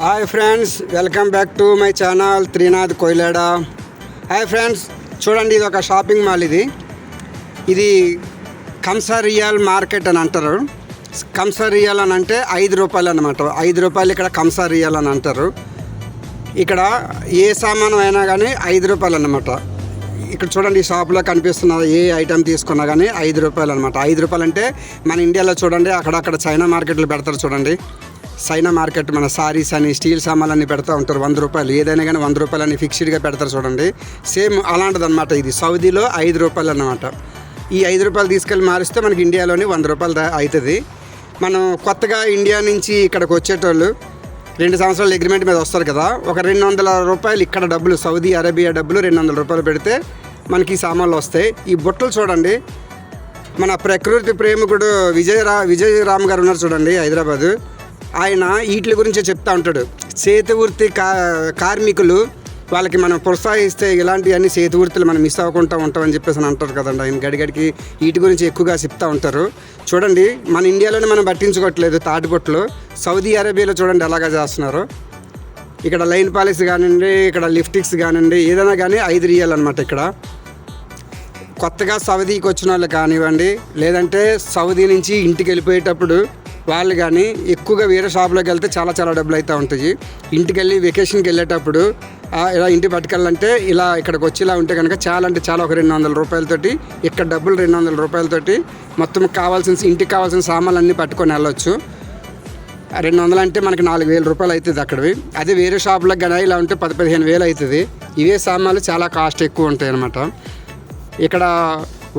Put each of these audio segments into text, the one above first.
Hi friends, welcome back to my channel Trinath Koilada. Hi friends, చూడండి, ఇది ఒక షాపింగ్ మాల్. ఇది కంసరియల్ మార్కెట్ అని అంటారు. కంసరియల్ అని అంటే 5 రూపాయలు అన్నమాట. 5 రూపాయలు ఇక్కడ కంసరియల్ అని అంటారు. ఇక్కడ ఏ సామాను అయినా కానీ 5 రూపాయలు అన్నమాట. ఇక్కడ చూడండి, ఈ షాప్లో కనిపిస్తున్న ఏ ఐటెం తీసుకున్నా కానీ 5 రూపాయలు అనమాట. 5 రూపాయలు అంటే మన ఇండియాలో చూడండి, అక్కడక్కడ చైనా మార్కెట్లు పెడతారు చూడండి. చైనా మార్కెట్ మన సారీస్ అని, స్టీల్ సామాన్లన్నీ పెడతా ఉంటారు. 100 రూపాయలు ఏదైనా కానీ 100 రూపాయలని ఫిక్స్డ్గా పెడతారు చూడండి. సేమ్ అలాంటిది అనమాట. ఇది సౌదీలో 5 రూపాయలు అన్నమాట. ఈ 5 రూపాయలు తీసుకెళ్ళి మారిస్తే మనకి ఇండియాలోని 100 రూపాయలు అవుతుంది. మనం కొత్తగా ఇండియా నుంచి ఇక్కడికి వచ్చేటోళ్ళు 2 సంవత్సరాల అగ్రిమెంట్ మీద వస్తారు కదా, ఒక 200 రూపాయలు ఇక్కడ డబ్బులు, సౌదీ అరేబియా డబ్బులు 200 రూపాయలు పెడితే మనకి ఈ సామాన్లు వస్తాయి. ఈ బుట్టలు చూడండి, మన ప్రకృతి ప్రేమికుడు విజయరామ్ గారు ఉన్నారు చూడండి, హైదరాబాదు. ఆయన వీటి గురించే చెప్తా ఉంటాడు. చేతి వృత్తి కార్మికులు వాళ్ళకి మనం ప్రోత్సహిస్తే ఇలాంటివన్నీ చేతి వృత్తులు మనం మిస్ అవ్వకుండా ఉంటామని చెప్పేసి అంటారు కదండి. ఆయన గడిగడికి వీటి గురించి ఎక్కువగా చెప్తా ఉంటారు. చూడండి, మన ఇండియాలోనే మనం పట్టించుకోవట్లేదు తాటిబొట్లు. సౌదీ అరేబియాలో చూడండి ఎలాగా చేస్తున్నారు. ఇక్కడ లైన్ పాలిస్ కానివ్వండి, ఇక్కడ లిప్స్టిక్స్ కానివ్వండి, ఏదైనా కానీ 5 రియాల్ అనమాట. ఇక్కడ కొత్తగా సౌదీకి వచ్చిన వాళ్ళు కానివ్వండి, లేదంటే సౌదీ నుంచి ఇంటికి వెళ్ళిపోయేటప్పుడు వాళ్ళు కానీ ఎక్కువగా వేరే షాప్లోకి వెళ్తే చాలా డబ్బులు అవుతూ ఉంటాయి. ఇంటికి వెళ్ళి వెకేషన్కి వెళ్ళేటప్పుడు ఇలా ఇంటికి పట్టుకెళ్ళాలంటే ఇలా ఇక్కడికి వచ్చి ఇలా ఉంటే కనుక చాలా అంటే చాలా ఒక 200 రూపాయలతోటి, ఇక్కడ డబ్బులు 200 రూపాయలతోటి మొత్తం ఇంటికి కావాల్సిన సామాన్లు అన్నీ పట్టుకొని వెళ్ళొచ్చు. 200 అంటే మనకి 4000 రూపాయలు అవుతుంది అక్కడివి. అదే వేరే షాపులకు కానీ ఇలా ఉంటే 10-15 వేలు అవుతుంది. ఇవే సామాన్లు చాలా కాస్ట్ ఎక్కువ ఉంటాయి అన్నమాట. ఇక్కడ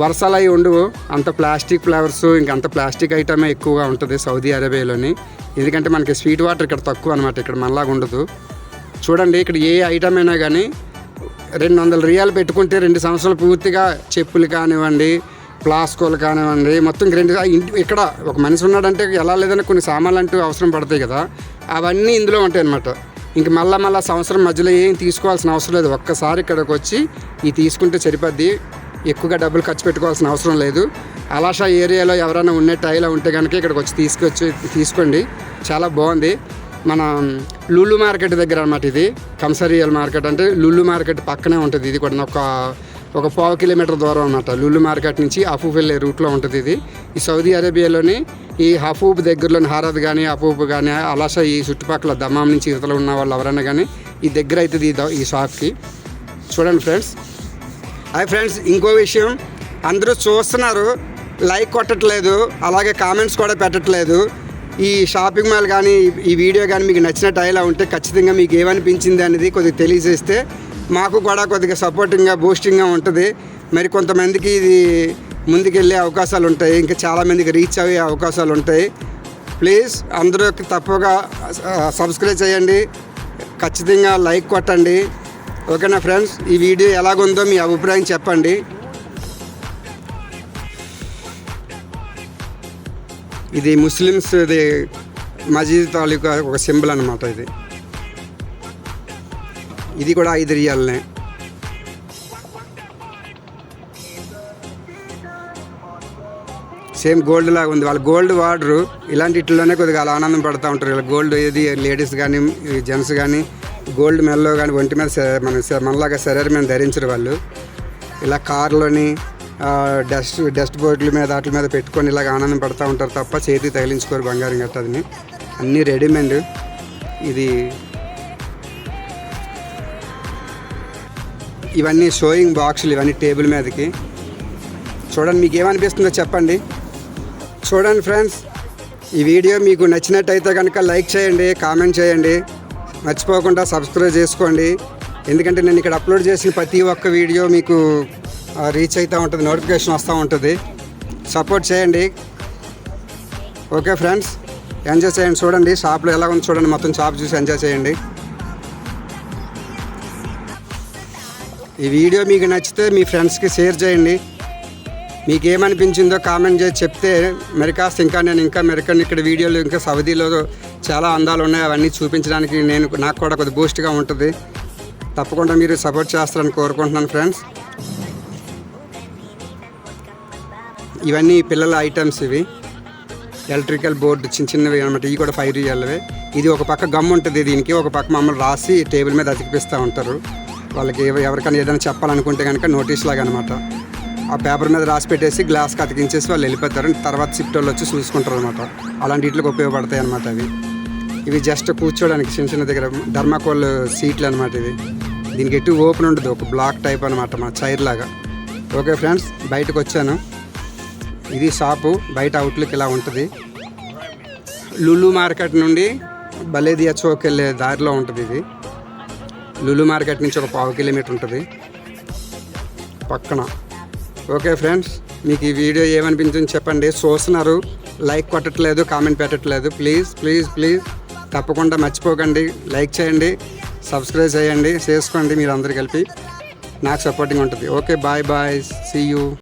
వర్షాలు అవి ఉండవు, అంత ప్లాస్టిక్ ఫ్లేవర్స్, ఇంకంత ప్లాస్టిక్ ఐటమే ఎక్కువగా ఉంటుంది సౌదీ అరేబియాలోని. ఎందుకంటే మనకి స్వీట్ వాటర్ ఇక్కడ తక్కువ అనమాట, ఇక్కడ మనలాగా ఉండదు. చూడండి, ఇక్కడ ఏ ఐటమ్ అయినా కానీ 200 రియాలు పెట్టుకుంటే 2 సంవత్సరాలు పూర్తిగా చెప్పులు కానివ్వండి, ప్లాస్కోలు కానివ్వండి, మొత్తం ఇక్కడ ఒక మనిషి ఉన్నాడంటే ఎలా లేదని కొన్ని సామాన్లు అంటూ అవసరం పడతాయి కదా, అవన్నీ ఇందులో ఉంటాయి అన్నమాట. ఇంక మళ్ళా సంవత్సరం మధ్యలో ఏం తీసుకోవాల్సిన అవసరం లేదు. ఒక్కసారి ఇక్కడికి వచ్చి ఈ తీసుకుంటే సరిపోద్ది. ఎక్కువగా డబ్బులు ఖర్చు పెట్టుకోవాల్సిన అవసరం లేదు. అలాషా ఏరియాలో ఎవరైనా ఉన్నట్టు ఇలా ఉంటే కనుక ఇక్కడికి వచ్చి తీసుకోండి. చాలా బాగుంది. మన లులు మార్కెట్ దగ్గర అనమాట. ఇది కంసరియల్ మార్కెట్ అంటే లులు మార్కెట్ పక్కనే ఉంటుంది. ఇది కూడా ఒక 1/4 కిలోమీటర్ దూరం అనమాట. లులు మార్కెట్ నుంచి హఫూఫ్ వెళ్ళే రూట్లో ఉంటుంది ఇది. ఈ సౌదీ అరేబియాలోని ఈ హఫూఫ్ దగ్గరలోని హారద్ కానీ, హఫూఫ్ కానీ, అలాషా ఈ చుట్టుపక్కల దమాం నుంచి ఇతరులు ఉన్న వాళ్ళు ఎవరైనా కానీ ఈ దగ్గర అవుతుంది ఈ షాప్కి. చూడండి ఫ్రెండ్స్. హాయ్ ఫ్రెండ్స్, ఇంకో విషయం, అందరూ చూస్తున్నారు, లైక్ కొట్టట్లేదు, అలాగే కామెంట్స్ కూడా పెట్టట్లేదు. ఈ షాపింగ్ మాల్ కానీ ఈ వీడియో కానీ మీకు నచ్చినట్టు ఇలా ఉంటే ఖచ్చితంగా మీకు ఏమనిపించింది అనేది కొద్దిగా తెలియజేస్తే మాకు కూడా కొద్దిగా సపోర్టింగ్గా బూస్టింగ్గా ఉంటుంది. మరి కొంతమందికి ఇది ముందుకెళ్ళే అవకాశాలు ఉంటాయి, ఇంకా చాలామందికి రీచ్ అయ్యే అవకాశాలు ఉంటాయి. ప్లీజ్ అందరూ తప్పగా సబ్స్క్రైబ్ చేయండి, ఖచ్చితంగా లైక్ కొట్టండి. ఓకేనా ఫ్రెండ్స్, ఈ వీడియో ఎలాగుందో మీ అభిప్రాయం చెప్పండి. ఇది ముస్లిమ్స్ మసీద్ తాలూకా ఒక సింబల్ అన్నమాట. ఇది కూడా 5 రియాలనే. సేమ్ గోల్డ్ లాగా ఉంది. వాళ్ళు గోల్డ్ వాడరు, ఇలాంటిలోనే కొద్దిగా అలా ఆనందం పడుతూ ఉంటారు. ఇలా గోల్డ్ ఏది లేడీస్ కానీ జెంట్స్ కానీ గోల్డ్ మెల్లో కానీ ఒంటి మీద మనలాగా శరీరం మీద ధరించరు వాళ్ళు. ఇలా కార్లోని డస్ట్ బోర్డుల మీద వాటి మీద పెట్టుకొని ఇలాగ ఆనందం పడుతూ ఉంటారు తప్ప చేతికి తగిలించుకోరు బంగారం గట్ట. అది అన్నీ రెడీమేడ్. ఇవన్నీ షోయింగ్ బాక్సులు, ఇవన్నీ టేబుల్ మీదకి. చూడండి, మీకు ఏమనిపిస్తుందో చెప్పండి. చూడండి ఫ్రెండ్స్, ఈ వీడియో మీకు నచ్చినట్టయితే కనుక లైక్ చేయండి, కామెంట్ చేయండి, మర్చిపోకుండా సబ్స్క్రైబ్ చేసుకోండి. ఎందుకంటే నేను ఇక్కడ అప్లోడ్ చేసిన ప్రతి ఒక్క వీడియో మీకు రీచ్ అవుతూ ఉంటుంది, నోటిఫికేషన్ వస్తూ ఉంటుంది. సపోర్ట్ చేయండి. ఓకే ఫ్రెండ్స్, ఎంజాయ్ చేయండి. చూడండి షాప్లో ఎలా ఉంది చూడండి, మొత్తం షాప్ చూసి ఎంజాయ్ చేయండి. ఈ వీడియో మీకు నచ్చితే మీ ఫ్రెండ్స్కి షేర్ చేయండి. మీకు ఏమనిపించిందో కామెంట్ చేసి చెప్తే మరి కాస్త నేను ఇక్కడ వీడియోలు ఇంకా సౌదీలో చాలా అందాలు ఉన్నాయి, అవన్నీ చూపించడానికి నాకు కూడా కొద్దిగా బూస్ట్గా ఉంటుంది. తప్పకుండా మీరు సపోర్ట్ చేస్తారని కోరుకుంటున్నాను ఫ్రెండ్స్. ఇవన్నీ పిల్లల ఐటమ్స్. ఇవి ఎలక్ట్రికల్ బోర్డు చిన్నవి అనమాట. ఇవి కూడా 5 రియల్వే. ఇది ఒక పక్క గమ్ ఉంటుంది దీనికి, ఒక పక్క మమ్మల్ని రాసి టేబుల్ మీద అతికిపిస్తూ ఉంటారు. వాళ్ళకి ఎవరికైనా ఏదైనా చెప్పాలనుకుంటే కనుక నోటీస్ లాగా అనమాట. ఆ పేపర్ మీద రాసి పెట్టేసి గ్లాస్కి అతికించేసి వాళ్ళు వెళ్ళిపోతారు. తర్వాత షిఫ్ట్ వాళ్ళు వచ్చి చూసుకుంటారు అనమాట. అలాంటి వీటికి ఉపయోగపడతాయి అనమాట అవి. ఇవి జస్ట్ కూర్చోడానికి చిన్న దగ్గర ధర్మాకోల్ సీట్లు అనమాట. ఇవి దీనికి ఎటు ఓపెన్ ఉండదు, ఒక బ్లాక్ టైప్ అనమాట, మా చైర్ లాగా. ఓకే ఫ్రెండ్స్, బయటకు వచ్చాను. ఇది షాపు, బయట అవుట్లుక్ ఇలా ఉంటుంది. లులు మార్కెట్ నుండి బలేదియా చౌక్ వెళ్ళే దారిలో ఉంటుంది ఇది. లులు మార్కెట్ నుంచి ఒక 1/2 కిలోమీటర్ ఉంటుంది పక్కన. ఓకే ఫ్రెండ్స్, మీకు ఈ వీడియో ఏమనిపించింది చెప్పండి. చూస్తున్నారు, లైక్ కొట్టట్లేదు, కామెంట్ పెట్టట్లేదు. ప్లీజ్ ప్లీజ్ ప్లీజ్ తప్పకుండా మర్చిపోకండి, లైక్ చేయండి, సబ్స్క్రైబ్ చేయండి, చేసుకోండి. మీరు అందరు కలిపి నాకు సపోర్టింగ్ ఉంటుంది. Okay, bye bye, see you.